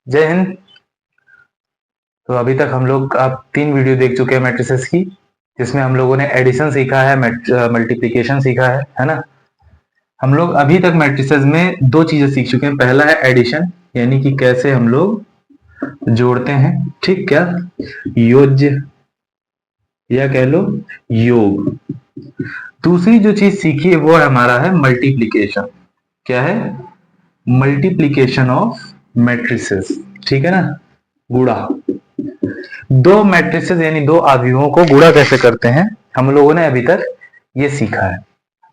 जय हिंद। तो अभी तक हम लोग आप 3 वीडियो देख चुके हैं मैट्रिसेस की, जिसमें हम लोगों ने एडिशन सीखा है, मल्टीप्लिकेशन सीखा है ना। हम लोग अभी तक मैट्रिसेस में 2 चीजें सीख चुके हैं। पहला है एडिशन, यानी कि कैसे हम लोग जोड़ते हैं, ठीक क्या, योज्य या कह लो योग। दूसरी जो चीज सीखी है वो है हमारा है मल्टीप्लिकेशन। क्या है? मल्टीप्लिकेशन ऑफ मैट्रिसेस, ठीक है ना, गुणा। दो मैट्रिसेस यानी दो आव्यूहों को गुणा कैसे करते हैं, हम लोगों ने अभी तक ये सीखा है,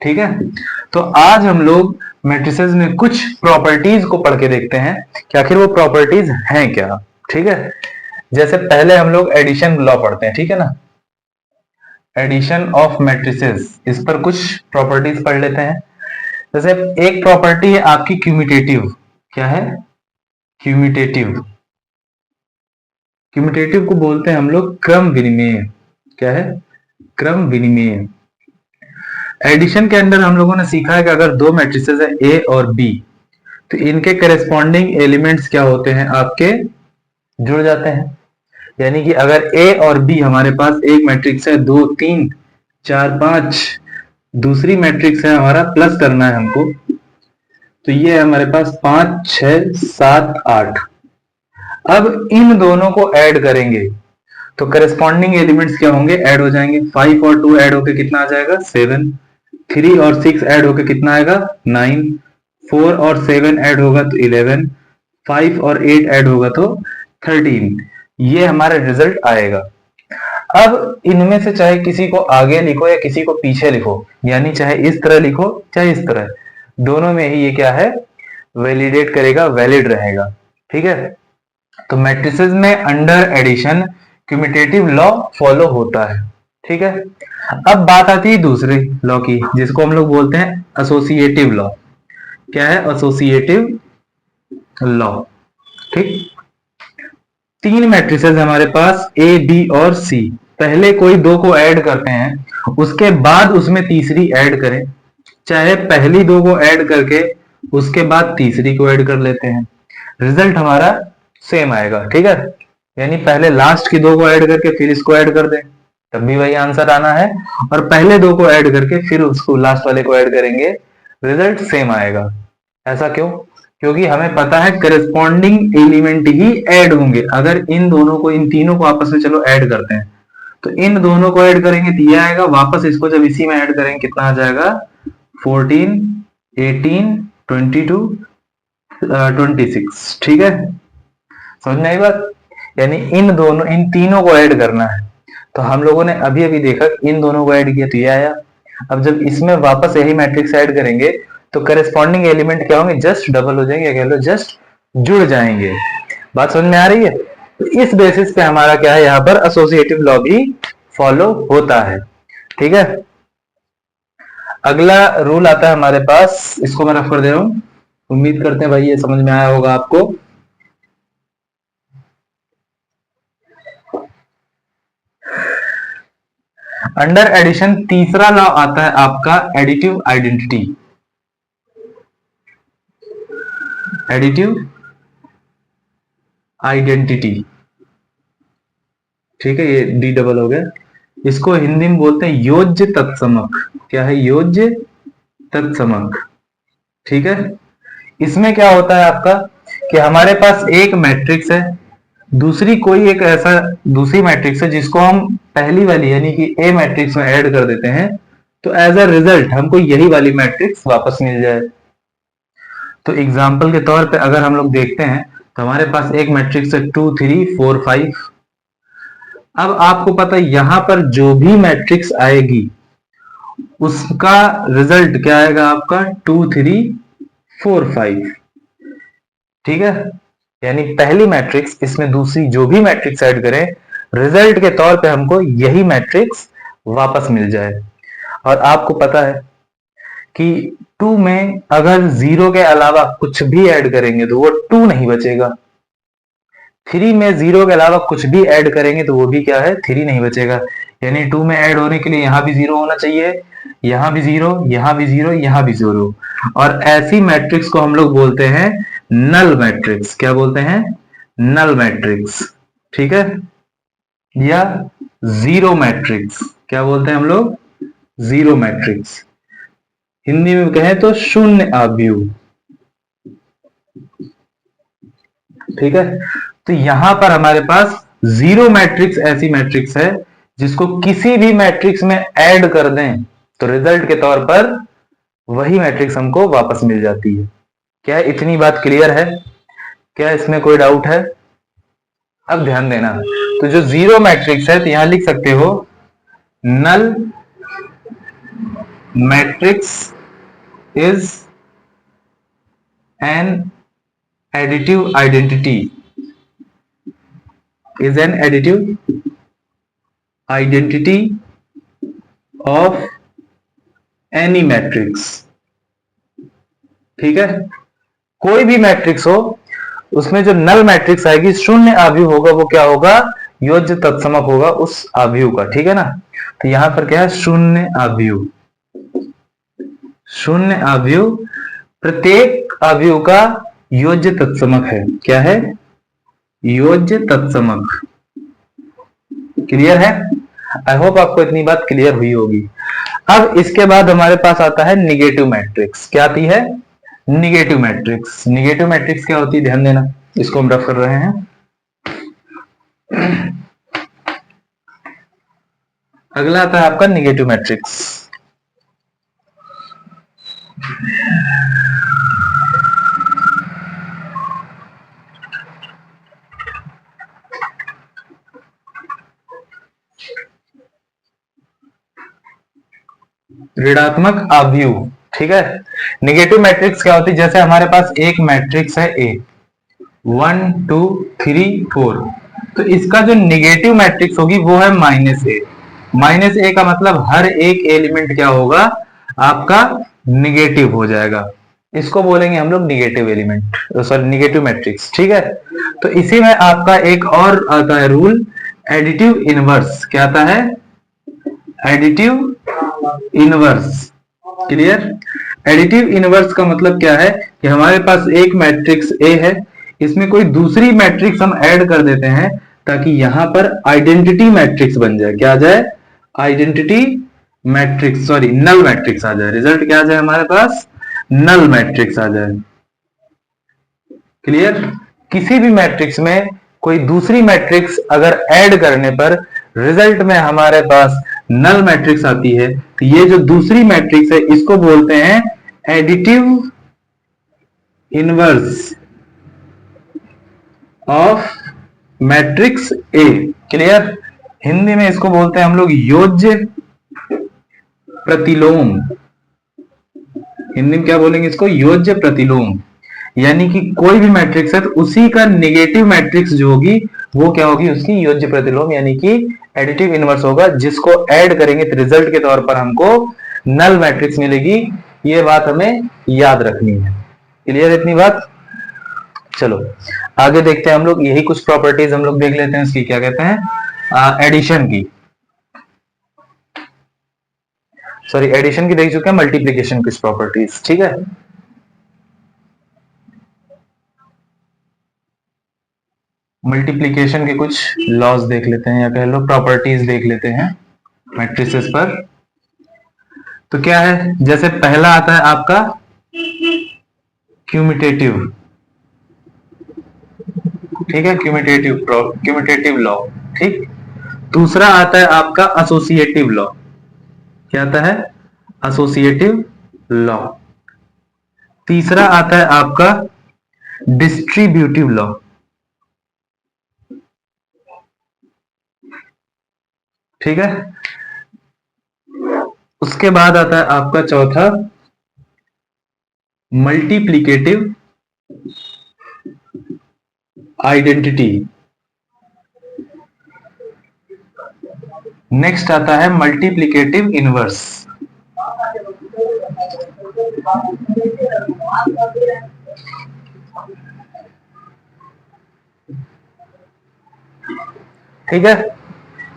ठीक है। तो आज हम लोग मैट्रिसेस में कुछ प्रॉपर्टीज को पढ़ के देखते हैं कि आखिर वो प्रॉपर्टीज हैं क्या, ठीक है। जैसे पहले हम लोग एडिशन लॉ पढ़ते हैं, ठीक है ना, एडिशन ऑफ मैट्रिसेस, इस पर कुछ प्रॉपर्टीज पढ़ लेते हैं। जैसे एक प्रॉपर्टी है आपकी क्यूमिटेटिव। क्या है? क्यूमिटेटिव। क्यूमिटेटिव को बोलते हैं हम लोग क्रम विनिमेय। क्या है? क्रम विनिमेय। एडिशन के अंदर हम लोगों ने सीखा है कि अगर दो मैट्रिसेस है ए और बी, तो इनके करेस्पॉन्डिंग एलिमेंट्स क्या होते हैं, आपके जुड़ जाते हैं। यानी कि अगर ए और बी हमारे पास एक मैट्रिक्स है, 2 3 4 5, दूसरी मैट्रिक्स है हमारा प्लस करना है हमको, तो ये है हमारे पास 5 6 7 8। अब इन दोनों को ऐड करेंगे तो करेस्पॉन्डिंग एलिमेंट्स क्या होंगे, ऐड हो जाएंगे। 5 और 2 ऐड होके कितना आ जाएगा, 7। 3 और 6 ऐड होके कितना आएगा, 9। 4 और 7 ऐड होगा तो 11। 5 और 8 ऐड होगा तो 13। ये हमारा रिजल्ट आएगा। अब इनमें से चाहे किसी को आगे लिखो या किसी को पीछे लिखो, यानी चाहे इस तरह लिखो चाहे इस तरह, दोनों में ही ये क्या है, वैलिडेट करेगा, वैलिड रहेगा, ठीक है। तो मैट्रिसेस में अंडर एडिशन क्यूमिटेटिव लॉ फॉलो होता है, ठीक है। अब बात आती है दूसरे लॉ की, जिसको हम लोग बोलते हैं एसोसिएटिव लॉ। क्या है? एसोसिएटिव लॉ, ठीक। 3 मैट्रिसेस हमारे पास ए बी और सी। पहले कोई दो को ऐड करते हैं, उसके बाद उसमें तीसरी ऐड करें, चाहे पहली दो को ऐड करके उसके बाद तीसरी को ऐड कर लेते हैं, रिजल्ट हमारा सेम आएगा, ठीक है। यानी पहले लास्ट की दो को ऐड करके फिर इसको ऐड कर दें, तब भी वही आंसर आना है। और पहले दो को ऐड करके फिर उसको लास्ट वाले को ऐड करेंगे, रिजल्ट सेम आएगा। ऐसा क्यों? क्योंकि हमें पता है करस्पॉन्डिंग एलिमेंट ही ऐड होंगे। अगर इन दोनों को, इन तीनों को आपस में चलो ऐड करते हैं, तो इन दोनों को ऐड करेंगे तो ये आएगा, वापस इसको जब इसी में ऐड करेंगे कितना आ जाएगा, 14 18 22 26, ठीक है। समझ में आई बात? यानी इन दोनों, इन तीनों को ऐड करना है। तो हम लोगों ने अभी अभी देखा इन दोनों को ऐड किया तो ये आया। अब जब इसमें वापस यही मैट्रिक्स ऐड करेंगे तो करेस्पॉन्डिंग एलिमेंट क्या होंगे, जस्ट डबल हो जाएंगे, कह लो जस्ट जुड़ जाएंगे। बात समझ में आ रही है? तो इस बेसिस पे हमारा क्या है, यहाँ पर एसोसिएटिव लॉ भी फॉलो होता है, ठीक है। अगला रूल आता है हमारे पास, इसको मैं रफ कर दे रहा हूं, उम्मीद करते हैं भाई ये समझ में आया होगा आपको। अंडर एडिशन तीसरा लॉ आता है आपका एडिटिव आइडेंटिटी। एडिटिव आइडेंटिटी, ठीक है, ये डी डबल हो गया। इसको हिंदी में बोलते हैं योज्य तत्समक। क्या है? योज्य तत्समक, ठीक है। इसमें क्या होता है आपका कि हमारे पास एक मैट्रिक्स है, दूसरी कोई एक ऐसा दूसरी मैट्रिक्स है जिसको हम पहली वाली यानी कि ए मैट्रिक्स में ऐड कर देते हैं, तो एज अ रिजल्ट हमको यही वाली मैट्रिक्स वापस मिल जाए। तो एग्जाम्पल के तौर पे अगर हम लोग देखते हैं तो हमारे पास एक मैट्रिक्स है 2 3 4 5। अब आपको पता है यहां पर जो भी मैट्रिक्स आएगी उसका रिजल्ट क्या आएगा आपका, 2 3 4 5, ठीक है। यानी पहली मैट्रिक्स, इसमें दूसरी जो भी मैट्रिक्स ऐड करें, रिजल्ट के तौर पे हमको यही मैट्रिक्स वापस मिल जाए। और आपको पता है कि 2 में अगर 0 के अलावा कुछ भी ऐड करेंगे तो वो 2 नहीं बचेगा। 3 में 0 के अलावा कुछ भी ऐड करेंगे तो वो भी क्या है, 3 नहीं बचेगा। यानी 2 में ऐड होने के लिए यहां भी 0 होना चाहिए, यहां भी 0, यहां भी 0, यहां भी 0। और ऐसी मैट्रिक्स को हम लोग बोलते हैं नल मैट्रिक्स। क्या बोलते हैं? नल मैट्रिक्स, ठीक है, या जीरो मैट्रिक्स, क्या बोलते हैं हम लोग, जीरो मैट्रिक्स, हिंदी में कहें तो शून्य आव्यूह, ठीक है। तो यहां पर हमारे पास जीरो मैट्रिक्स ऐसी मैट्रिक्स है जिसको किसी भी मैट्रिक्स में ऐड कर दें तो रिजल्ट के तौर पर वही मैट्रिक्स हमको वापस मिल जाती है। क्या इतनी बात क्लियर है? क्या इसमें कोई डाउट है? अब ध्यान देना, तो जो जीरो मैट्रिक्स है तो यहां लिख सकते हो null matrix is an additive identity, is an additive identity of any matrix, ठीक है। कोई भी मैट्रिक्स हो उसमें जो नल मैट्रिक्स आएगी, शून्य आव्यूह होगा, वो क्या होगा, योज्य तत्समक होगा उस आव्यूह का, ठीक है ना। तो यहां पर क्या है, शून्य आव्यूह, शून्य आव्यूह प्रत्येक आव्यूह का योज्य तत्समक है। क्या है, योज्य तत्समक। क्लियर है? आई होप आपको इतनी बात क्लियर हुई होगी। अब इसके बाद हमारे पास आता है निगेटिव मैट्रिक्स। क्या आती है, निगेटिव मैट्रिक्स। निगेटिव मैट्रिक्स क्या होती है, ध्यान देना, इसको हम रफ कर रहे हैं। अगला आता है आपका निगेटिव मैट्रिक्स। ऋणात्मक आव्यूह, ठीक है। निगेटिव मैट्रिक्स क्या होती है, जैसे हमारे पास एक मैट्रिक्स है ए, 1 2 3 4, तो इसका जो निगेटिव मैट्रिक्स होगी वो है माइनस ए। माइनस ए का मतलब हर एक एलिमेंट क्या होगा, आपका निगेटिव हो जाएगा। इसको बोलेंगे हम लोग negative element, sorry negative matrix, ठीक है। तो इसी में आपका एक और आता है रूल, एडिटिव इनवर्स। क्या आता है, additive inverse. Clear? Additive inverse का मतलब क्या है कि हमारे पास एक मैट्रिक्स ए है, इसमें कोई दूसरी मैट्रिक्स हम ऐड कर देते हैं ताकि यहां पर आइडेंटिटी मैट्रिक्स बन जाए। क्या आ जाए, identity matrix, sorry null matrix आ जाए। रिजल्ट क्या आ जाए हमारे पास, नल मैट्रिक्स आ जाए। क्लियर? किसी भी मैट्रिक्स में कोई दूसरी मैट्रिक्स अगर ऐड करने पर रिजल्ट में हमारे पास नल मैट्रिक्स आती है, तो ये जो दूसरी मैट्रिक्स है इसको बोलते हैं additive inverse of matrix A. Clear? Hindi में इसको बोलते हैं हम लोग योज्य प्रतिलोम। हिंदी में क्या बोलेंगे इसको, योज्य प्रतिलोम। यानी कि कोई भी मैट्रिक्स है तो उसी का निगेटिव मैट्रिक्स जो होगी वो क्या होगी, उसकी योज्य प्रतिलोम यानी कि एडिटिव इनवर्स होगा, जिसको ऐड करेंगे तो रिजल्ट के तौर पर हमको नल मैट्रिक्स मिलेगी। ये बात हमें याद रखनी है। क्लियर है इतनी बात? चलो आगे देखते हैं हम लोग, यही कुछ प्रॉपर्टीज हम लोग देख लेते हैं इसकी, क्या कहते हैं, एडिशन की, सॉरी एडिशन की देख चुके हैं, मल्टीप्लीकेशन की प्रॉपर्टीज, ठीक है। मल्टीप्लीकेशन के कुछ लॉज देख लेते हैं या कह लो प्रॉपर्टीज देख लेते हैं मैट्रिसेस पर। तो क्या है, जैसे पहला आता है आपका क्यूमिटेटिव, ठीक है, क्यूमिटेटिव लॉ, ठीक। दूसरा आता है आपका एसोसिएटिव लॉ। क्या आता है, एसोसिएटिव लॉ। तीसरा आता है आपका डिस्ट्रीब्यूटिव लॉ। ठीक है, उसके बाद आता है आपका चौथा मल्टीप्लीकेटिव आइडेंटिटी। नेक्स्ट आता है मल्टीप्लीकेटिव इनवर्स। ठीक है,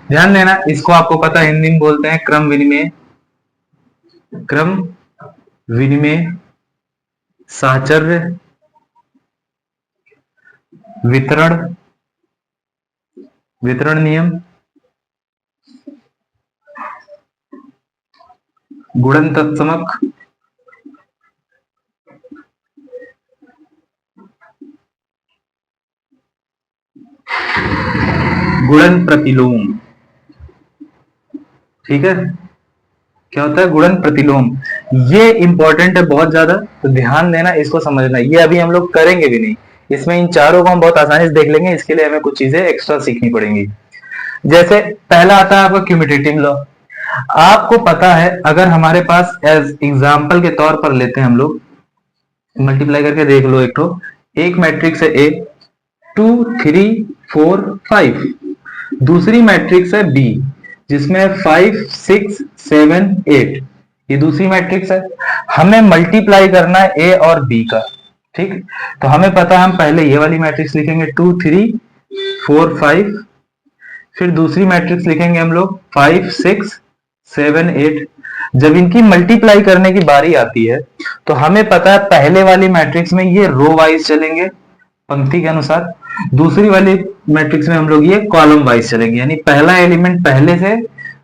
ध्यान देना, इसको आपको पता है हिंदी में बोलते हैं क्रम विनिमय, क्रम विनिमय साहचर्य वितरण वितरण नियम, गुणन तत्समक, गुणन प्रतिलोम। ठीक है, क्या होता है गुणन प्रतिलोम, ये इंपॉर्टेंट है बहुत ज्यादा, तो ध्यान देना, इसको समझना। ये अभी हम लोग करेंगे भी नहीं, इसमें इन चारों को हम बहुत आसानी से देख लेंगे, इसके लिए हमें कुछ चीजें एक्स्ट्रा सीखनी पड़ेंगी। जैसे पहला आता है आपका क्यूमुटेटिव लॉ। आपको पता है, अगर हमारे पास एज एग्जाम्पल के तौर पर लेते हैं हम लोग, मल्टीप्लाई करके देख लो, एक मैट्रिक्स है ए 2 3 4 5, दूसरी मैट्रिक्स है बी जिसमें 5 6 7 8, ये दूसरी मैट्रिक्स है। हमें मल्टीप्लाई करना है ए और बी का। ठीक, तो हमें पता है, हम पहले ये वाली मैट्रिक्स लिखेंगे 2 3 4 5, फिर दूसरी मैट्रिक्स लिखेंगे हम लोग 5 6 7 8। जब इनकी मल्टीप्लाई करने की बारी आती है तो हमें पता है पहले वाली मैट्रिक्स में ये रो वाइज चलेंगे पंक्ति के अनुसार, दूसरी वाली मैट्रिक्स में हम लोग ये कॉलम वाइज चलेंगे, यानी पहला एलिमेंट पहले से,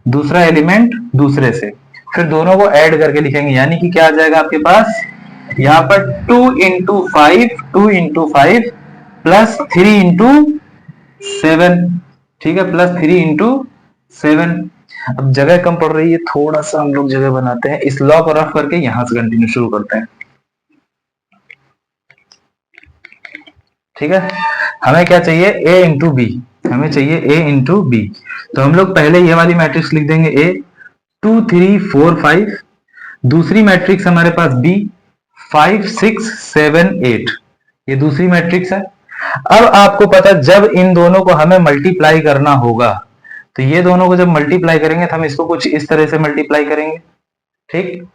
दूसरा एलिमेंट दूसरे से, फिर दोनों को ऐड करके लिखेंगे, यानी कि क्या आ जाएगा आपके पास यहाँ पर 2 इंटू 5 प्लस 3 इंटू 7। ठीक है, प्लस 3 इंटू 7। अब जगह कम पड़ रही है, थोड़ा सा हम लोग जगह बनाते हैं, इस लॉ को रफ करके यहां से कंटिन्यू शुरू करते हैं। ठीक है, हमें क्या चाहिए, a इंटू बी, हमें चाहिए a इंटू बी। तो हम लोग पहले ये वाली मैट्रिक्स लिख देंगे a 2 3 4 5, दूसरी मैट्रिक्स हमारे पास b 5 6 7 8, ये दूसरी मैट्रिक्स है। अब आपको पता, जब इन दोनों को हमें मल्टीप्लाई करना होगा, तो ये दोनों को जब मल्टीप्लाई करेंगे तो हम इसको कुछ इस तरह से मल्टीप्लाई करेंगे। ठीक,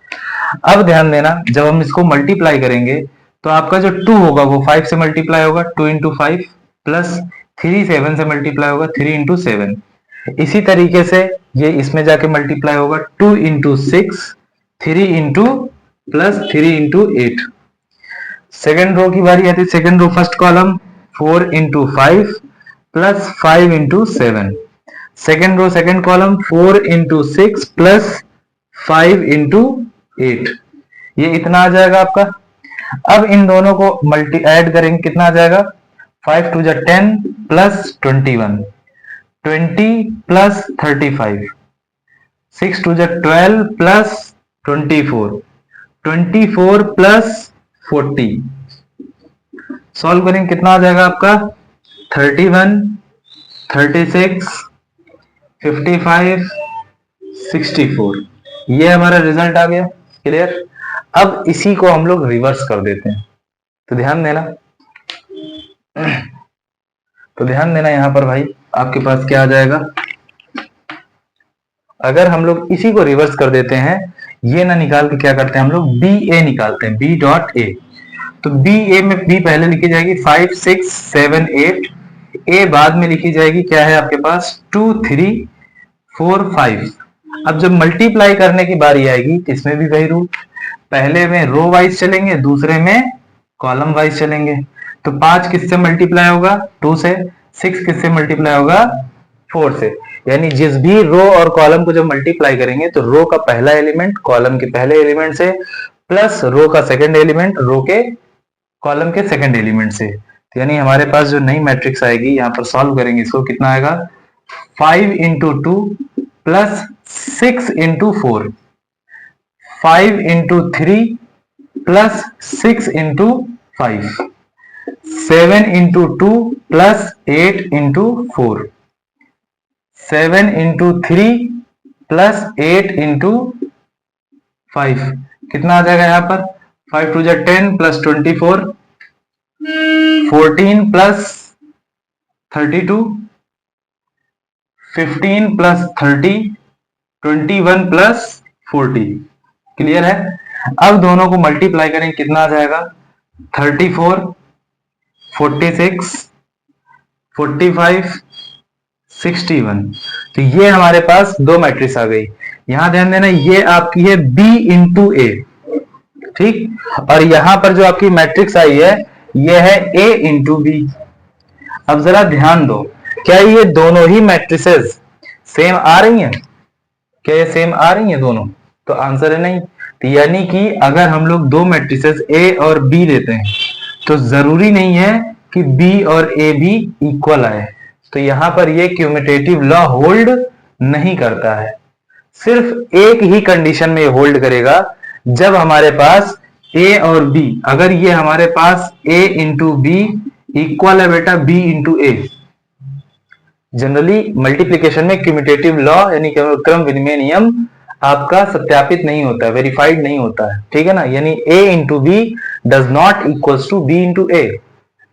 अब ध्यान देना, जब हम इसको मल्टीप्लाई करेंगे तो आपका जो 2 होगा वो 5 से मल्टीप्लाई होगा, 2 इंटू 5, प्लस 3 7 से मल्टीप्लाई होगा, 3 इंटू 7। इसी तरीके से ये इसमें जाके मल्टीप्लाई होगा, 2 into 6, 3 into plus 3 into 8। Second row की बारी आती है, second row first column 4 into 5 plus 5 into 7, second row second column 4 into 6 plus 5 into 8, ये इतना आ जाएगा आपका। अब इन दोनों को मल्टी ऐड करेंगे, कितना आ जाएगा, 5 2 जा 10 प्लस 21, 20 प्लस 35, 6 2 जा 12 प्लस 24, 24 प्लस 40। सॉल्व करेंगे, कितना आ जाएगा आपका 31 36 55 64, ये हमारा रिजल्ट आ गया। क्लियर, अब इसी को हम लोग रिवर्स कर देते हैं, तो ध्यान देना, यहां पर भाई आपके पास क्या आ जाएगा, अगर हम लोग इसी को रिवर्स कर देते हैं, ये ना निकाल के क्या करते हैं हम लोग, बी ए निकालते हैं, बी डॉट ए। तो बी ए में बी पहले लिखी जाएगी 5 6 7 8, ए बाद में लिखी जाएगी, क्या है आपके पास 2 3 4 5। अब जब मल्टीप्लाई करने की बारी आएगी, इसमें भी वही रूल, पहले में रो वाइज चलेंगे, दूसरे में कॉलम वाइज चलेंगे। तो 5 किससे मल्टीप्लाई होगा, 2 से, 6 किससे मल्टीप्लाई होगा, 4 से, यानी जिस भी रो और कॉलम को जब मल्टीप्लाई करेंगे तो रो का पहला एलिमेंट कॉलम के पहले एलिमेंट से प्लस रो का सेकंड एलिमेंट रो के कॉलम के सेकंड एलिमेंट से। तो यानी हमारे पास जो नई मैट्रिक्स आएगी, यहां पर सॉल्व करेंगे इसको, कितना आएगा 5 into 2 plus 6 into 4, 5 into 3 plus 6 into 5, 7 into 2 plus 8 into 4, 7 into 3 plus 8 into 5, कितना आ जाएगा यहाँ पर 5 2 जा 10 plus 24, 14 plus 32, 15 plus 30, 21 plus 40। Clear है, अब दोनों को मल्टीप्लाई करें, कितना आ जाएगा 34 46 45 61। तो ये हमारे पास दो मैट्रिक्स आ गई। यहां ध्यान देना, ये आपकी है बी इंटू ए, ठीक, और यहां पर जो आपकी मैट्रिक्स आई है ये है ए इंटू बी। अब जरा ध्यान दो, क्या ये दोनों ही मैट्रिसेस सेम आ रही हैं? क्या ये सेम आ रही हैं दोनों? तो आंसर है नहीं। तो यानी कि अगर हम लोग दो मैट्रिसेस ए और बी लेते हैं तो जरूरी नहीं है कि बी और ए भी इक्वल आए। तो यहां पर ये क्यूमुटेटिव लॉ होल्ड नहीं करता है। सिर्फ एक ही कंडीशन में होल्ड करेगा, जब हमारे पास ए और बी, अगर ये हमारे पास ए इंटू बी इक्वल है बेटा बी इंटू ए। जनरली मल्टीप्लीकेशन में क्यूमुटेटिव लॉ यानी क्रम विनिमय नियम आपका सत्यापित नहीं होता है, वेरीफाइड नहीं होता है, ठीक है ना। यानी a into B does not equals to b into A.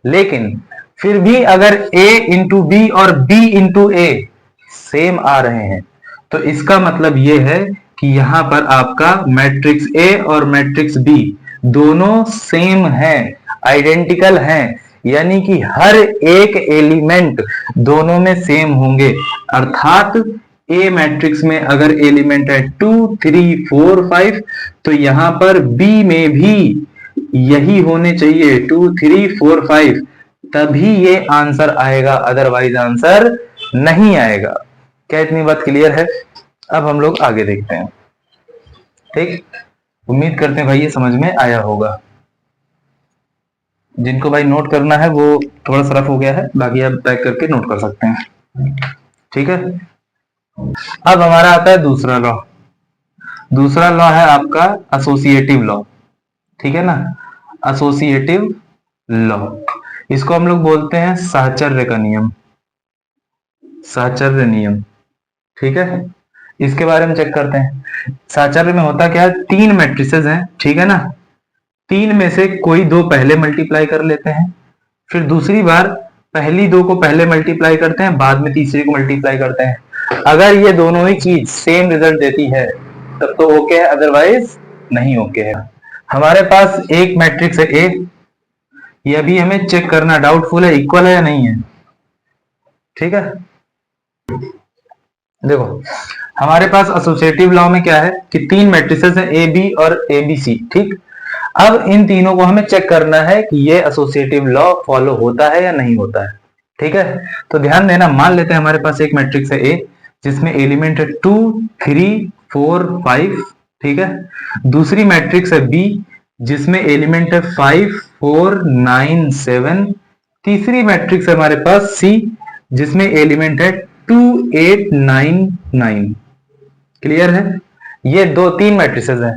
लेकिन फिर भी अगर a इंटू बी और b इंटू ए सेम आ रहे हैं तो इसका मतलब यह है कि यहां पर आपका मैट्रिक्स ए और मैट्रिक्स बी दोनों सेम हैं, आइडेंटिकल हैं, यानी कि हर एक एलिमेंट दोनों में सेम होंगे। अर्थात ए मैट्रिक्स में अगर एलिमेंट है 2 3 4 5 तो यहां पर बी में भी यही होने चाहिए 2 3 4 5, तभी ये आंसर आएगा, अदरवाइज आंसर नहीं आएगा। क्या इतनी बात क्लियर है? अब हम लोग आगे देखते हैं। ठीक, उम्मीद करते हैं भाई ये समझ में आया होगा। जिनको भाई नोट करना है वो थोड़ा सा रफ हो गया है, बाकी आप पैक करके नोट कर सकते हैं। ठीक है, अब हमारा आता है दूसरा लॉ। दूसरा लॉ है आपका एसोसिएटिव लॉ। ठीक है ना, एसोसिएटिव लॉ, इसको हम लोग बोलते हैं साहचर्य का नियम, साहचर्य नियम। ठीक है, इसके बारे में चेक करते हैं। साहचर्य में होता क्या है, तीन मैट्रिसेस हैं, ठीक है ना, तीन में से कोई दो पहले मल्टीप्लाई कर लेते हैं, फिर दूसरी बार पहली दो को पहले मल्टीप्लाई करते हैं, बाद में तीसरी को मल्टीप्लाई करते हैं। अगर ये दोनों ही चीज सेम रिजल्ट देती है तब तो ओके है, अदरवाइज नहीं ओके है। हमारे पास एक मैट्रिक्स है ए, ये अभी हमें चेक करना डाउटफुल है इक्वल है या नहीं है। ठीक है, देखो हमारे पास एसोसिएटिव लॉ में क्या है कि तीन मैट्रिसेस हैं ए बी और ए बी सी। ठीक, अब इन तीनों को हमें चेक करना है कि ये एसोसिएटिव लॉ फॉलो होता है या नहीं होता है। ठीक है, तो ध्यान देना, मान लेते हैं हमारे पास एक मैट्रिक्स है ए जिसमें एलिमेंट है 2 3 4 5। ठीक है, दूसरी मैट्रिक्स है बी जिसमें एलिमेंट है 5 4 9 7। तीसरी मैट्रिक्स है हमारे पास सी जिसमें एलिमेंट है 2 8 9 9। क्लियर है, ये दो तीन मैट्रिसेस हैं।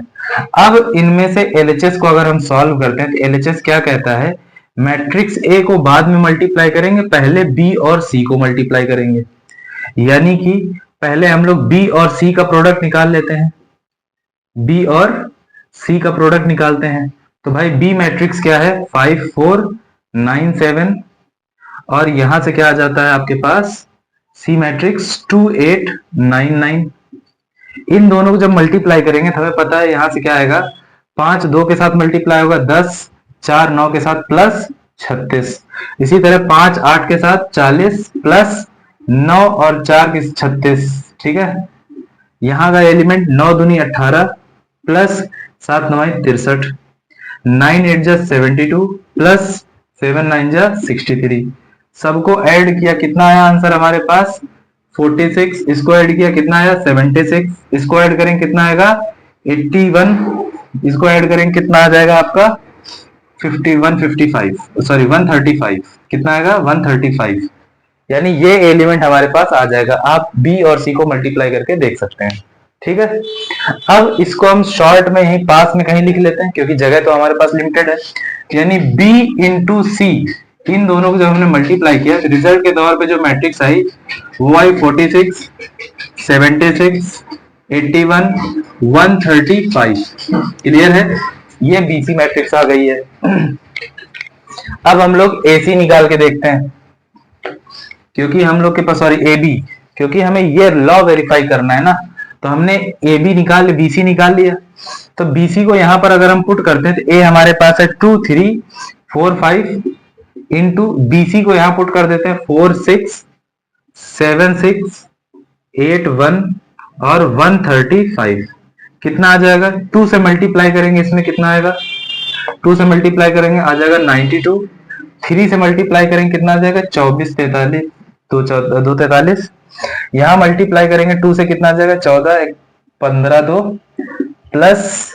अब इनमें से एलएचएस को अगर हम सॉल्व करते हैं तो एलएचएस क्या कहता है, मैट्रिक्स ए को बाद में मल्टीप्लाई करेंगे, पहले बी और सी को मल्टीप्लाई करेंगे। यानी कि पहले हम लोग बी और सी का प्रोडक्ट निकाल लेते हैं, बी और सी का प्रोडक्ट निकालते हैं। तो भाई बी मैट्रिक्स क्या है 5 4 9 7, और यहां से क्या आ जाता है आपके पास सी मैट्रिक्स 2 8 9 9। इन दोनों को जब मल्टीप्लाई करेंगे तो हमें पता है यहां से क्या आएगा, 5 2 के साथ मल्टीप्लाई होगा 10, 4 9 के साथ प्लस 36, इसी तरह 5 8 के साथ 40 प्लस 9 और 4 के 36। ठीक है, यहां का एलिमेंट 9 दूनी 18 प्लस 7 9 63, 9 8 जा 72 प्लस 7 9 जा 63। सबको ऐड किया कितना आया आंसर हमारे पास 46, इसको ऐड किया कितना आया 76, इसको ऐड करें कितना आएगा 81, इसको ऐड करें कितना आ जाएगा आपका 155, सॉरी 135, कितना आएगा 135। यानी ये एलिमेंट हमारे पास आ जाएगा। आप बी और सी को मल्टीप्लाई करके देख सकते हैं। ठीक है, अब इसको हम शॉर्ट में ही पास में कहीं लिख लेते हैं क्योंकि जगह तो हमारे पास लिमिटेड है। यानी बी इंटू सी, इन दोनों को जब हमने मल्टीप्लाई किया तो रिजल्ट के तौर पे जो मैट्रिक्स आई वो आई 46 76 81 135। क्लियर है, ये बीसी मैट्रिक्स आ गई है। अब हम लोग एसी निकाल के देखते हैं, क्योंकि हम लोग के पास, सॉरी एबी, क्योंकि हमें ये लॉ वेरीफाई करना है ना, तो हमने ए बी निकाल लिया, बीसी निकाल लिया। तो बीसी को यहां पर अगर हम पुट करते हैं तो ए हमारे पास है 2 3 4 5 इंटू बीसी को यहां पुट कर देते हैं 4 6 7 6 8 1 और 135। कितना आ जाएगा, 2 से मल्टीप्लाई करेंगे इसमें कितना आएगा, 2 से मल्टीप्लाई करेंगे आ जाएगा 92 3 से मल्टीप्लाई करेंगे कितना आ जाएगा 24 43 दो 43। यहाँ मल्टीप्लाई करेंगे 2 से कितना आ जाएगा 14 15 2 प्लस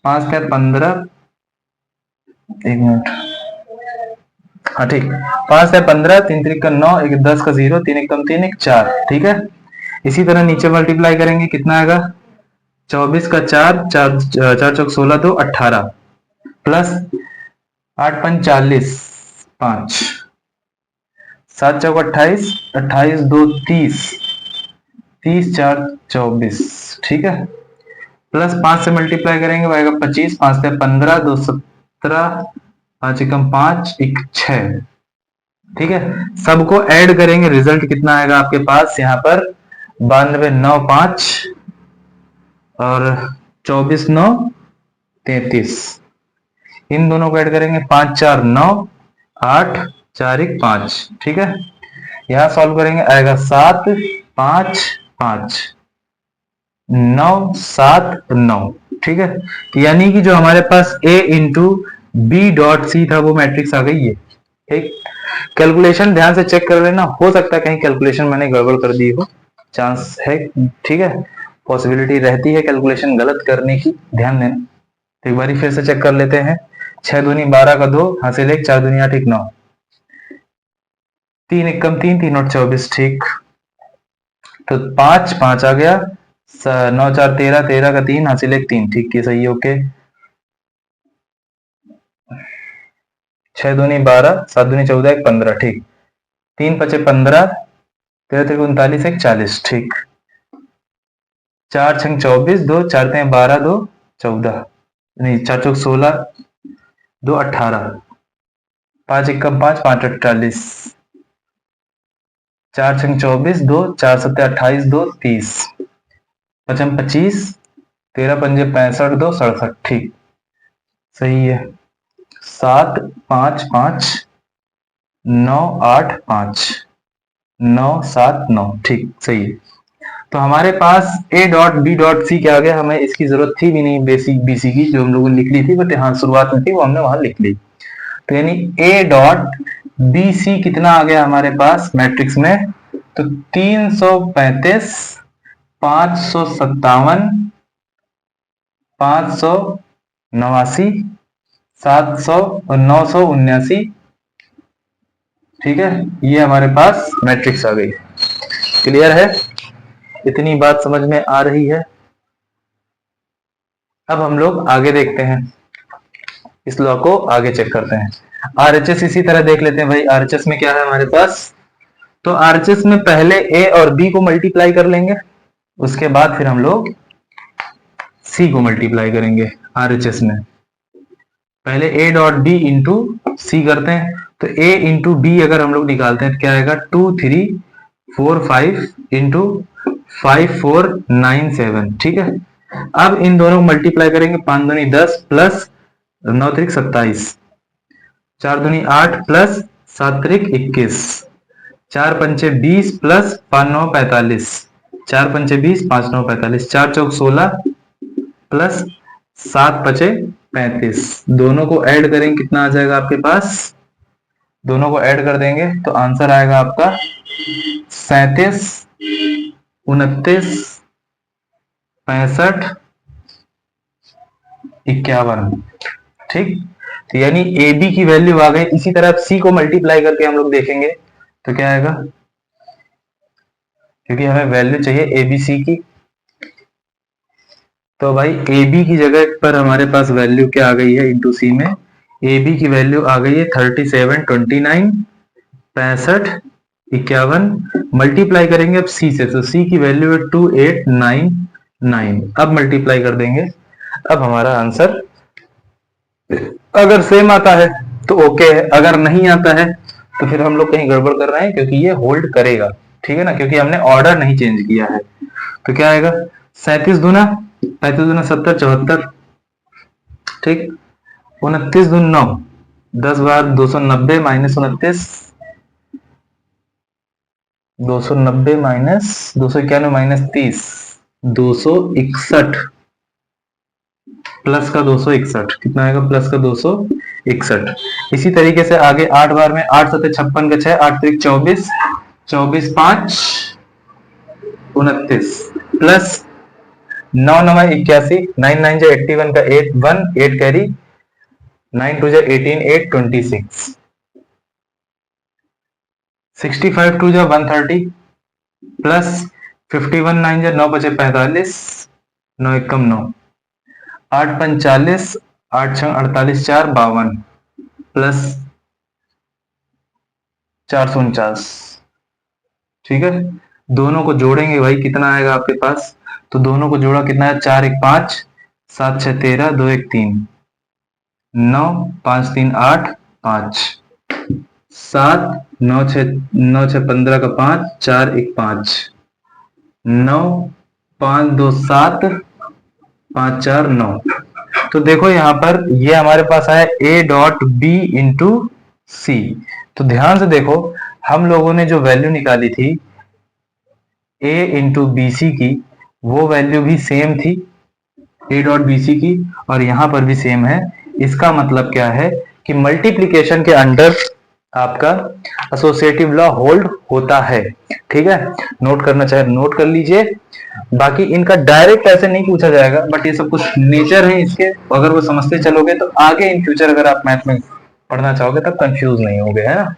5 क्या 15 एक मिनट हाँ ठीक 5 है 15 3 3 का 9 एक 10 का 0 3 1 कम 3 1 4 ठीक है। इसी तरह नीचे मल्टीप्लाई करेंगे कितना आएगा 24 का 4 4 4 चौक 16 2 18 प्लस 8 5 40 5 7 चौक 28 28 2 30 30 4 24 ठीक है। प्लस 5 से मल्टीप्लाई करेंगे आएगा 25 5 से 15 2 17 5 एकम 5 1 6 ठीक है। सबको ऐड करेंगे रिजल्ट कितना आएगा आपके पास यहाँ पर 92 9 5 और 24 9 33। इन दोनों को ऐड करेंगे 5 4 9 8 4 1 5 ठीक है। यहां सॉल्व करेंगे आएगा 7 5 5 9 7 9 ठीक है। यानी कि जो हमारे पास a into B dot C था वो मैट्रिक्स आ गई है ठीक। कैलकुलेशन ध्यान से चेक कर लेना, हो सकता है कहीं कैलकुलेशन मैंने गड़बड़ कर दी हो, चांस है ठीक है, पॉसिबिलिटी रहती है कैलकुलेशन गलत करने की, ध्यान देना। तो एक बार फिर से चेक कर लेते हैं 6 दूनी 12 का 2 हासिल 1 4 दूनी 8 1 9 3 1 कम 3 3 और 24 ठीक। तो 5 5 आ गया 9 4 13 13 का 3 हासिल 1 3 ठीक है सही ओके। 6 दूनी 12 7 दूनी 14 1 15 ठीक। 3 5 15 13 3 39 1 40 ठीक। 4 6 24 2 4 3 12 2 14 नहीं 4 चौक 16 2 18 5 1 5 5 48 4 6 24 2 4 7 28 2 30 5 25 13 5 65 2 67 ठीक सही है। 7 5 5 9 8 5 9 7 9 ठीक सही है। तो हमारे पास a dot B dot C क्या आ गया, हमें इसकी जरूरत थी भी नहीं बेसिक बीसी की जो हम लोगों ने लिख ली थी, बट हाँ शुरुआत में थी वो हमने वहां लिख ली। तो यानी a डॉट बी सी कितना आ गया हमारे पास मैट्रिक्स में, तो 335 557 589 700 और 979 ठीक है। ये हमारे पास मैट्रिक्स आ गई। क्लियर है, इतनी बात समझ में आ रही है। अब हम लोग आगे देखते हैं, इस लॉ को आगे चेक करते हैं। आरएचएस इसी तरह देख लेते हैं भाई। आरएचएस में क्या है हमारे पास, तो आरएचएस में पहले ए और बी को मल्टीप्लाई कर लेंगे, उसके बाद फिर हम लोग सी को मल्टीप्लाई करेंगे। आरएचएस में पहले ए डॉट बी इंटू सी करते हैं, तो ए इंटू बी अगर हम लोग निकालते हैं तो क्या आएगा 2 3 4 5 इंटू 5 4 9 7 ठीक है। अब इन दोनों को मल्टीप्लाई करेंगे 5 दूनी 10 प्लस 9 त्रिक 27 4 दूनी 8 प्लस 7 त्रिक 21 4 पंचे 20 प्लस 5 9 45 4 पंचे 20 5 9 45 4 चौक 16 प्लस 7 पचे 35। दोनों को ऐड करेंगे कितना आ जाएगा आपके पास, दोनों को ऐड कर देंगे तो आंसर आएगा आपका 37 29 65 51 ठीक। तो यानी ए बी की वैल्यू आ गई। इसी तरह सी को मल्टीप्लाई करके हम लोग देखेंगे तो क्या आएगा, क्योंकि हमें वैल्यू चाहिए ए बी सी की, तो भाई ए बी की जगह पर हमारे पास वैल्यू क्या आ गई है इंटू सी में, ए बी की वैल्यू आ गई है 37 29 65 51 मल्टीप्लाई करेंगे अब सी से, तो सी की वैल्यू है 2899। अब मल्टीप्लाई कर देंगे, अब हमारा आंसर अगर सेम आता है तो ओके है, अगर नहीं आता है तो फिर हम लोग कहीं गड़बड़ कर रहे हैं, क्योंकि ये होल्ड करेगा ठीक है ना, क्योंकि हमने ऑर्डर नहीं चेंज किया है। तो क्या आएगा 37 दूना 35 दूना 70 74 ठीक 29 दून 9 10 बार 290 माइनस 29 290 माइनस 291 माइनस 30 261 प्लस का 261 कितना आएगा प्लस का 261 61। इसी तरीके से आगे 8 बार में 8 सत्ते 56 का 6, 8 त्रिक 24, 24 5 29 प्लस 9 9 81, 9 9 जो 81 का 8 1 8 कैरी, 9 2 जो 18 8 26, 65 2 जो 130 प्लस 51 9 जो 9 बचे 45, 9 एकम 9, 8 5 40, 8 6 48 4 52 प्लस 449। ठीक है, दोनों को जोड़ेंगे भाई कितना आएगा आपके पास, तो दोनों को जोड़ा कितना है, 4 1 5, 7 6 13, 2 1 3, 9 5 3 8 5, 7 9 6 15 का 5, 4 1 5, 9 5 2 7, 5 4 9। तो देखो यहाँ पर ये हमारे पास आया a डॉट बी इंटू सी। तो ध्यान से देखो, हम लोगों ने जो वैल्यू निकाली थी a इंटू बी सी की, वो वैल्यू भी सेम थी a डॉट बी सी की, और यहां पर भी सेम है। इसका मतलब क्या है कि मल्टीप्लीकेशन के अंडर आपका एसोसिएटिव लॉ होल्ड होता है। ठीक है, नोट करना चाहे नोट कर लीजिए। बाकी इनका डायरेक्ट ऐसे नहीं पूछा जाएगा, बट ये सब कुछ नेचर है इसके, अगर वो समझते चलोगे तो आगे इन फ्यूचर अगर आप मैथ में पढ़ना चाहोगे तब कंफ्यूज नहीं होगे, है ना।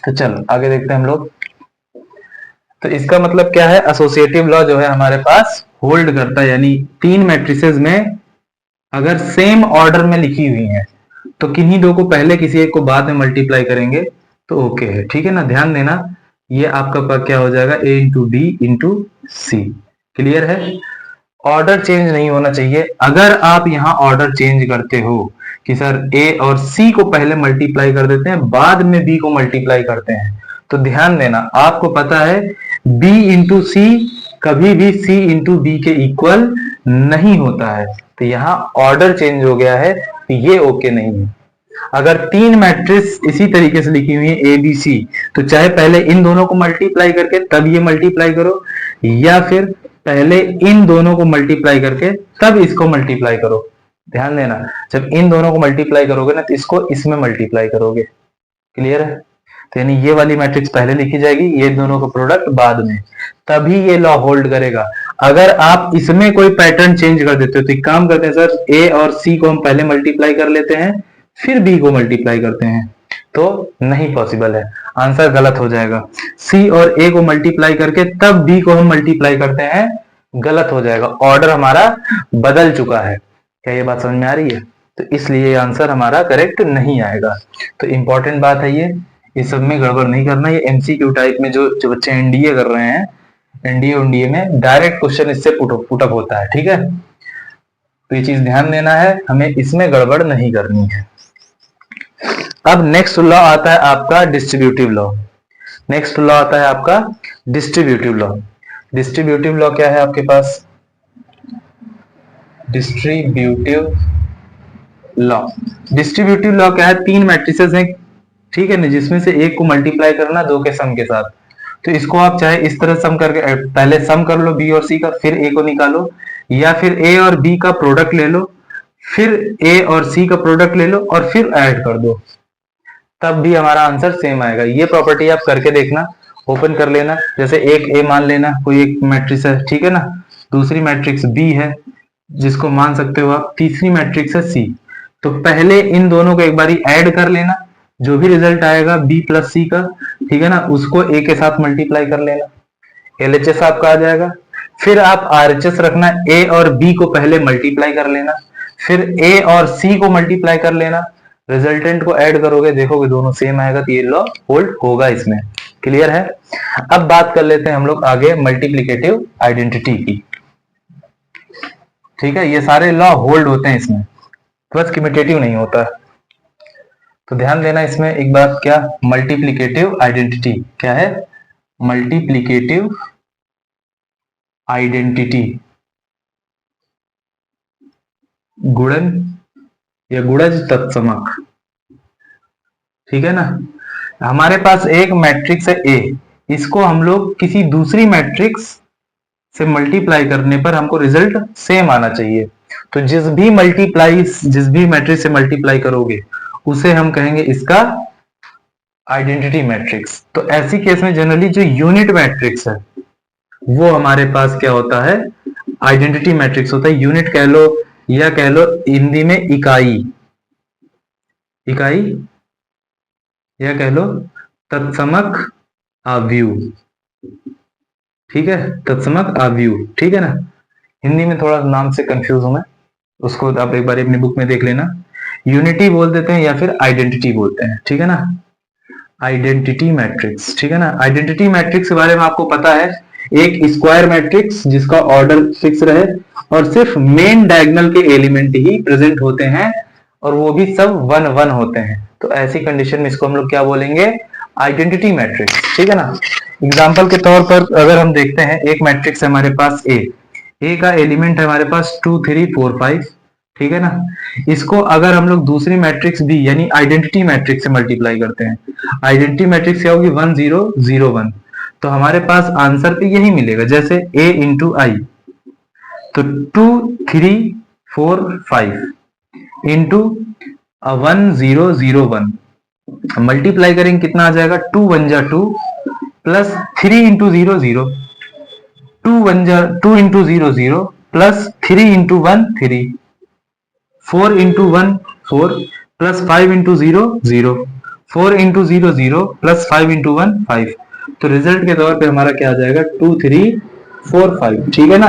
तो चलो आगे देखते हैं हम लोग। तो इसका मतलब क्या है, एसोसिएटिव लॉ जो है हमारे पास होल्ड करता है, यानी तीन मैट्रिसेस में अगर सेम ऑर्डर में लिखी हुई है तो किन्हीं दो को पहले किसी एक को बाद में मल्टीप्लाई करेंगे तो ओके है। ठीक है ना, ध्यान देना, ये आपका क्या हो जाएगा, a into D into C. Clear है, ऑर्डर चेंज नहीं होना चाहिए। अगर आप यहाँ ऑर्डर चेंज करते हो कि सर a और c को पहले मल्टीप्लाई कर देते हैं बाद में b को मल्टीप्लाई करते हैं, तो ध्यान देना, आपको पता है b इंटू सी कभी भी c इंटू बी के इक्वल नहीं होता है। तो यहाँ ऑर्डर चेंज हो गया है, तो ये ओके नहीं है। अगर तीन मैट्रिक्स इसी तरीके से लिखी हुई है ए बी सी, तो चाहे पहले इन दोनों को मल्टीप्लाई करके तब ये मल्टीप्लाई करो, या फिर पहले इन दोनों को मल्टीप्लाई करके तब इसको मल्टीप्लाई करो। ध्यान देना, जब इन दोनों को मल्टीप्लाई करोगे ना तो इसको इसमें मल्टीप्लाई करोगे। क्लियर है, तो यानी ये वाली मैट्रिक्स पहले लिखी जाएगी, ये दोनों का प्रोडक्ट बाद में, तभी ये लॉ होल्ड करेगा। अगर आप इसमें कोई पैटर्न चेंज कर देते हो तो एक काम करते हैं सर, ए और सी को हम पहले मल्टीप्लाई कर लेते हैं फिर बी को मल्टीप्लाई करते हैं, तो नहीं पॉसिबल है, आंसर गलत हो जाएगा। सी और ए को मल्टीप्लाई करके तब बी को हम मल्टीप्लाई करते हैं, गलत हो जाएगा, ऑर्डर हमारा बदल चुका है। क्या ये बात समझ में आ रही है, तो इसलिए आंसर हमारा करेक्ट नहीं आएगा। तो इंपॉर्टेंट बात है ये सब में गड़बड़ नहीं करना। ये एमसीक्यू टाइप में जो बच्चे एनडीए कर रहे हैं, एनडीए में डायरेक्ट क्वेश्चन इससे पुटअप होता है। ठीक है, तो ये चीज ध्यान देना है, हमें इसमें गड़बड़ नहीं करनी है। अब नेक्स्ट लॉ आता है आपका डिस्ट्रीब्यूटिव लॉ। नेक्स्ट लॉ आता है आपका डिस्ट्रीब्यूटिव लॉ। डिस्ट्रीब्यूटिव लॉ क्या है आपके पास, डिस्ट्रीब्यूटिव लॉ। डिस्ट्रीब्यूटिव लॉ क्या है, तीन मैट्रिसेस हैं, ठीक है ना, जिसमें से एक को मल्टीप्लाई करना दो के सम के साथ। तो इसको आप चाहे इस तरह सम करके पहले सम कर लो बी और सी का, फिर ए को निकालो, या फिर ए और बी का प्रोडक्ट ले लो, फिर ए और सी का प्रोडक्ट ले लो और फिर ऐड कर दो, तब भी हमारा आंसर सेम आएगा। ये प्रॉपर्टी आप करके देखना, ओपन कर लेना, जैसे एक ए मान लेना, कोई एक मैट्रिक्स है, ठीक है ना, दूसरी मैट्रिक्स बी है जिसको मान सकते हो आप, तीसरी मैट्रिक्स है सी। तो पहले इन दोनों को एक बारी ऐड कर लेना, जो भी रिजल्ट आएगा बी प्लस सी का, ठीक है ना, उसको ए के साथ मल्टीप्लाई कर लेना, एलएचएस आपका आ जाएगा। फिर आप आरएचएस रखना, ए और बी को पहले मल्टीप्लाई कर लेना, फिर ए और सी को मल्टीप्लाई कर लेना, रिजल्टेंट को ऐड करोगे, देखोगे दोनों सेम आएगा, तो ये लॉ होल्ड होगा इसमें। क्लियर है, अब बात कर लेते हैं हम लोग आगे मल्टीप्लिकेटिव आइडेंटिटी की। ठीक है, ये सारे लॉ होल्ड होते हैं इसमें, बस कम्यूटेटिव नहीं होता। तो ध्यान देना इसमें एक बात, क्या मल्टीप्लिकेटिव आइडेंटिटी क्या है, मल्टीप्लिकेटिव आइडेंटिटी, गुणन या गुणज तत्समक। ठीक है ना, हमारे पास एक मैट्रिक्स है ए, इसको हम लोग किसी दूसरी मैट्रिक्स से मल्टीप्लाई करने पर हमको रिजल्ट सेम आना चाहिए। तो जिस भी मैट्रिक्स से मल्टीप्लाई करोगे उसे हम कहेंगे इसका आइडेंटिटी मैट्रिक्स। तो ऐसी केस में जनरली जो यूनिट मैट्रिक्स है वो हमारे पास क्या होता है, आइडेंटिटी मैट्रिक्स होता है। यूनिट कह लो या कह लो हिंदी में इकाई, या कह लो तत्समक आव्यूह, ठीक है, तत्समक आव्यूह, ठीक है ना। हिंदी में थोड़ा नाम से कंफ्यूज हूं मैं, उसको आप एक बार अपनी बुक में देख लेना। यूनिटी बोल देते हैं या फिर आइडेंटिटी बोलते हैं, ठीक है ना, आइडेंटिटी मैट्रिक्स, ठीक है ना। आइडेंटिटी मैट्रिक्स के बारे में आपको पता है, एक स्क्वायर मैट्रिक्स जिसका ऑर्डर फिक्स रहे और सिर्फ मेन डायगोनल के एलिमेंट ही प्रेजेंट होते हैं और वो भी सब 1 1 होते हैं। तो ऐसी कंडीशन में इसको हम लोग क्या बोलेंगे, आइडेंटिटी मैट्रिक्स, ठीक है ना। एग्जाम्पल के तौर पर अगर हम देखते हैं, एक मैट्रिक्स है हमारे पास ए का एलिमेंट है हमारे पास 2 3 4 5, ठीक है ना। इसको अगर हम लोग दूसरी मैट्रिक्स भी यानी आइडेंटिटी मैट्रिक्स से मल्टीप्लाई करते हैं, आइडेंटिटी मैट्रिक्स क्या होगी 1 0 0 1, तो हमारे पास आंसर पे यही मिलेगा। जैसे a इंटू आई, तो 2 3 4 5 इंटू 1 0 0 1, मल्टीप्लाई करेंगे कितना आ जाएगा, 2 1 जा 2 प्लस 3 इंटू 0 0, 2 1 जा 2 into 0 0 plus 3 into 1 3, 4 into 1 4 plus 5 into 0 0, 4 into 0 0 plus 5 into 1 5। तो रिजल्ट के तौर पे हमारा क्या आ जाएगा, 2 3 4 5, ठीक है ना।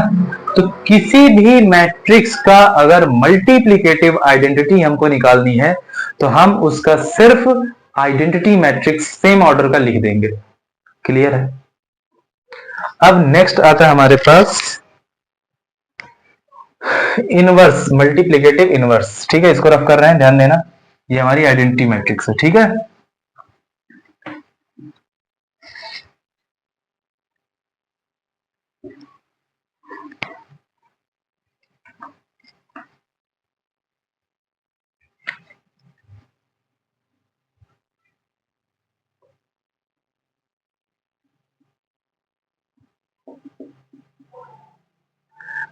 तो किसी भी मैट्रिक्स का अगर मल्टीप्लिकेटिव आइडेंटिटी हमको निकालनी है तो हम उसका सिर्फ आइडेंटिटी मैट्रिक्स सेम ऑर्डर का लिख देंगे। क्लियर है। अब नेक्स्ट आता है हमारे पास इनवर्स, मल्टीप्लिकेटिव इनवर्स, ठीक है। इसको रफ कर रहे हैं, ध्यान देना, ये हमारी आइडेंटिटी मैट्रिक्स है, ठीक है।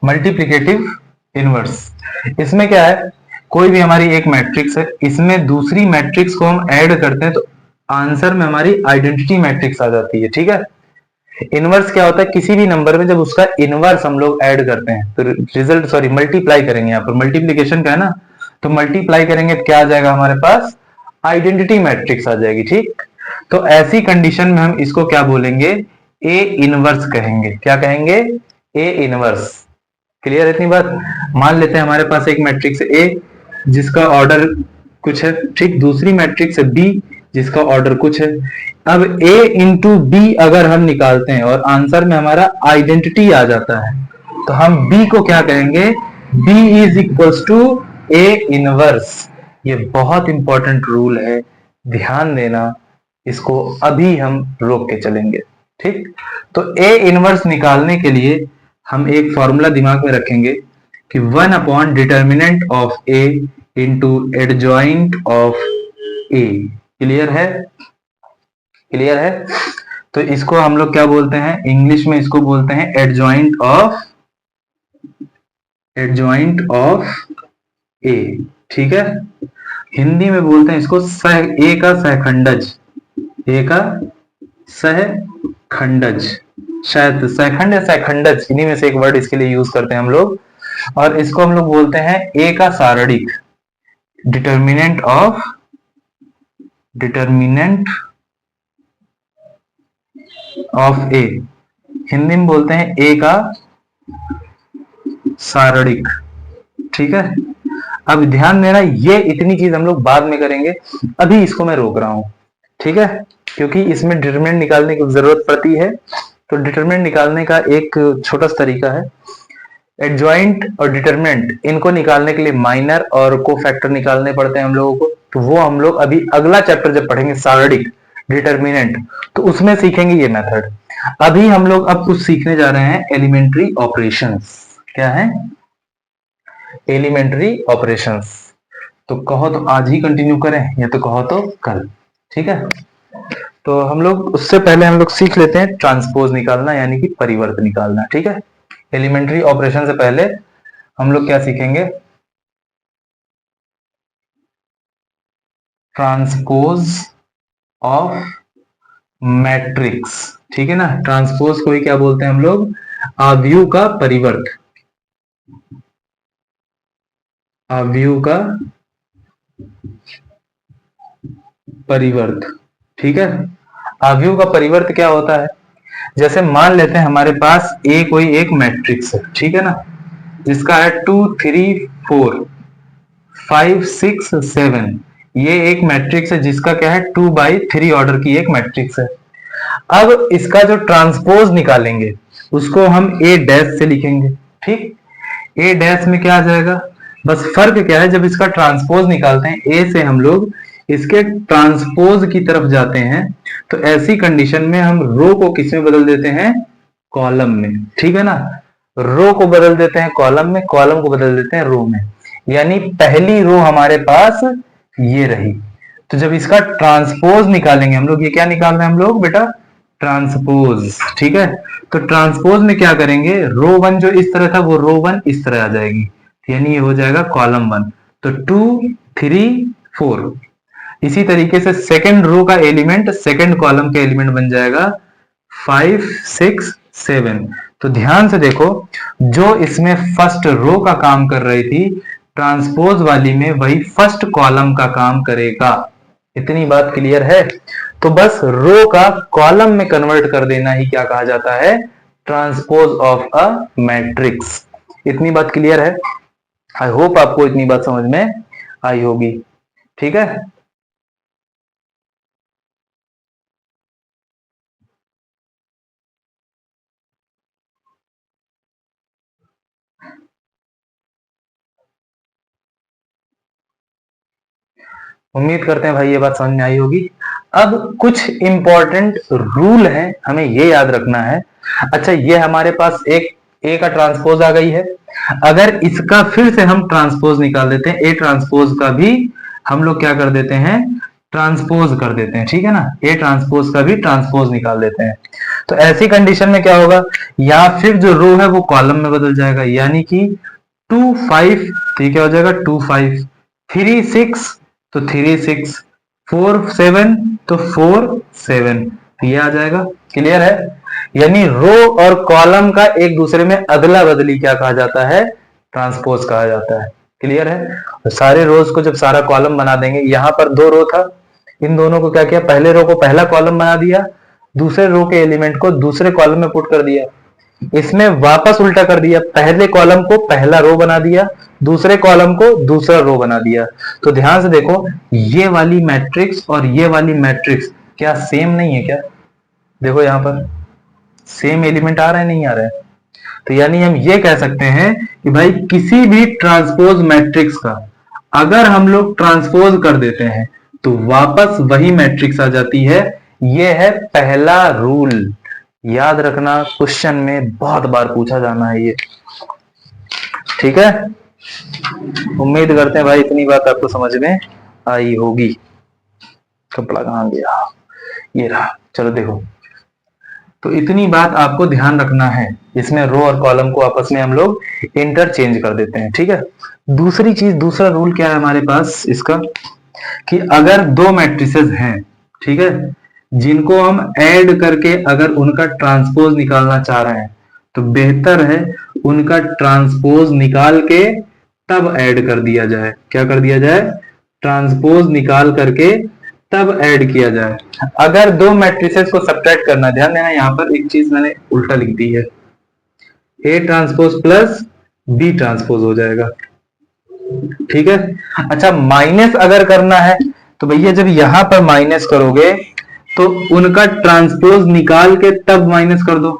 मल्टीप्लिकेटिव इनवर्स, इसमें क्या है, कोई भी हमारी एक मैट्रिक्स है, इसमें दूसरी मैट्रिक्स को हम ऐड करते हैं तो आंसर में हमारी आइडेंटिटी मैट्रिक्स आ जाती है, ठीक है। इनवर्स क्या होता है, किसी भी नंबर में जब उसका इनवर्स हम लोग ऐड करते हैं तो रिजल्ट, सॉरी मल्टीप्लाई करेंगे, यहाँ पर मल्टीप्लीकेशन का है ना, तो मल्टीप्लाई करेंगे तो क्या आ जाएगा हमारे पास, आइडेंटिटी मैट्रिक्स आ जाएगी, ठीक। तो ऐसी कंडीशन में हम इसको क्या बोलेंगे, ए इनवर्स कहेंगे। क्या कहेंगे, ए इनवर्स। क्लियर है इतनी बात। मान लेते हैं हमारे पास एक मैट्रिक्स ए जिसका ऑर्डर कुछ है, ठीक, दूसरी मैट्रिक्स है बी जिसका ऑर्डर कुछ है। अब a इंटू बी अगर हम निकालते हैं और आंसर में हमारा आइडेंटिटी आ जाता है तो हम b को क्या कहेंगे, b is equal to A inverse. ये बहुत इंपॉर्टेंट रूल है, ध्यान देना, इसको अभी हम रोक के चलेंगे, ठीक। तो a इनवर्स निकालने के लिए हम एक फॉर्मूला दिमाग में रखेंगे कि 1 upon determinant of a into adjoint of a। Clear है, क्लियर है। तो इसको हम लोग क्या बोलते हैं, इंग्लिश में इसको बोलते हैं एडजॉइंट ऑफ ए, ठीक है। हिंदी में बोलते हैं इसको ए का सहखंडज, ए का सहखंडज, शायद सहखंड या सहखंडज, इन्हीं में से एक वर्ड इसके लिए यूज करते हैं हम लोग। और इसको हम लोग बोलते हैं ए का सारणिक, डिटर्मिनेंट ऑफ ए, हिंदी में बोलते हैं ए का सारणिक, ठीक है। अब ध्यान देना, ये इतनी चीज हम लोग बाद में करेंगे, अभी इसको मैं रोक रहा हूं, ठीक है, क्योंकि इसमें डिटरमिनेंट निकालने की जरूरत पड़ती है। तो डिटरमिनेंट निकालने का एक छोटा सा तरीका है, एडजॉइंट और डिटरमिनेंट इनको निकालने के लिए माइनर और कोफैक्टर निकालने पड़ते हैं हम लोगों को। तो वो हम लोग अभी अगला चैप्टर जब पढ़ेंगे सारणिक डिटरमिनेंट, तो उसमें सीखेंगे ये मेथड। अभी हम लोग अब कुछ सीखने जा रहे हैं एलिमेंट्री ऑपरेशंस। क्या है, एलिमेंट्री ऑपरेशंस। तो कहो तो आज ही कंटिन्यू करें या तो कहो तो कल, ठीक है। तो हम लोग उससे पहले हम लोग सीख लेते हैं ट्रांसपोज निकालना, यानी कि परिवर्त निकालना, ठीक है। एलिमेंट्री ऑपरेशन से पहले हम लोग क्या सीखेंगे, ट्रांसपोज ऑफ मैट्रिक्स। ठीक है ना, ट्रांसपोज को ही क्या बोलते हैं हम लोग, आव्यूह का परिवर्त, आव्यूह का परिवर्त। ठीक है, आव्यूह का परिवर्त क्या होता है, जैसे मान लेते हैं हमारे पास ए कोई एक मैट्रिक्स है, ठीक है ना, जिसका है 2 3 4 5 6 7, ये एक मैट्रिक्स है जिसका क्या है 2/3 ऑर्डर की एक मैट्रिक्स है। अब इसका जो ट्रांसपोज निकालेंगे उसको हम ए डैश से लिखेंगे। ठीक, ए डैश में क्या आ जाएगा, बस फर्क क्या है, जब इसका ट्रांसपोज निकालते हैं ए से हम लोग इसके ट्रांसपोज की तरफ जाते हैं, तो ऐसी कंडीशन में हम रो को किस में बदल देते हैं, कॉलम में। ठीक है ना, रो को बदल देते हैं कॉलम में, कॉलम को बदल देते हैं रो में, यानी पहली रो हमारे पास ये रही। तो जब इसका ट्रांसपोज निकालेंगे हम लोग, ये क्या निकाल रहे हैं हम लोग बेटा, ट्रांसपोज। ठीक है, तो ट्रांसपोज में क्या करेंगे, रो वन जो इस तरह था वो रो वन इस तरह आ जाएगी, यानी ये हो जाएगा कॉलम वन। तो 2 3 4, इसी तरीके से सेकंड रो का एलिमेंट सेकंड कॉलम के एलिमेंट बन जाएगा 5 6 7। तो ध्यान से देखो, जो इसमें फर्स्ट रो का काम कर रही थी, ट्रांसपोज वाली में वही फर्स्ट कॉलम का काम करेगा। इतनी बात क्लियर है, तो बस रो का कॉलम में कन्वर्ट कर देना ही क्या कहा जाता है, ट्रांसपोज ऑफ अ मैट्रिक्स। इतनी बात क्लियर है, आई होप आपको इतनी बात समझ में आई होगी। ठीक है, उम्मीद करते हैं भाई ये बात समझ में आई होगी। अब कुछ इंपॉर्टेंट रूल है, हमें ये याद रखना है। अच्छा, ये हमारे पास एक ए का ट्रांसपोज आ गई है, अगर इसका फिर से हम ट्रांसपोज निकाल देते हैं, ए ट्रांसपोज का भी हम लोग क्या कर देते हैं, ट्रांसपोज कर देते हैं। ठीक है ना, ए ट्रांसपोज का भी ट्रांसपोज निकाल देते हैं। तो ऐसी कंडीशन में क्या होगा, या फिर जो रो है वो कॉलम में बदल जाएगा, यानी कि 2 5, तो क्या हो जाएगा 2 5, 3 6 तो 3 6, 4 7 तो 4 7, ये आ जाएगा। क्लियर है, यानी रो और कॉलम का एक दूसरे में अदला बदली क्या कहा जाता है, ट्रांसपोज कहा जाता है। क्लियर है, तो सारे रोज को जब सारा कॉलम बना देंगे, यहां पर दो रो था, इन दोनों को क्या किया, पहले रो को पहला कॉलम बना दिया, दूसरे रो के एलिमेंट को दूसरे कॉलम में पुट कर दिया, इसमें वापस उल्टा कर दिया, पहले कॉलम को पहला रो बना दिया, दूसरे कॉलम को दूसरा रो बना दिया। तो ध्यान से देखो, ये वाली मैट्रिक्स और ये वाली मैट्रिक्स क्या सेम नहीं है क्या, देखो यहां पर सेम एलिमेंट आ रहे हैं, नहीं आ रहे हैं। तो यानी हम ये कह सकते हैं कि भाई किसी भी ट्रांसपोज मैट्रिक्स का अगर हम लोग ट्रांसपोज कर देते हैं तो वापस वही मैट्रिक्स आ जाती है। ये है पहला रूल, याद रखना, क्वेश्चन में बहुत बार पूछा जाना है ये। ठीक है, उम्मीद करते हैं भाई इतनी बात आपको समझ में आई होगी। कपड़ा कहां गया, ये रहा, चलो देखो, तो इतनी बात आपको ध्यान रखना है, इसमें रो और कॉलम को आपस में हम लोग इंटरचेंज कर देते हैं। ठीक है, दूसरी चीज, दूसरा रूल क्या है हमारे पास इसका, कि अगर दो मैट्रिसेस हैं, ठीक है, जिनको हम ऐड करके अगर उनका ट्रांसपोज निकालना चाह रहे हैं, तो बेहतर है उनका ट्रांसपोज निकाल के तब ऐड कर दिया जाए। क्या कर दिया जाए, ट्रांसपोज निकाल करके तब ऐड किया जाए। अगर दो मैट्रिसेस को सब्ट्रैक्ट करना, ध्यान देना यहां पर एक चीज मैंने उल्टा लिख दी है, A transpose plus B transpose हो जाएगा। ठीक है, अच्छा माइनस अगर करना है तो भैया जब यहां पर माइनस करोगे तो उनका ट्रांसपोज निकाल के तब माइनस कर दो,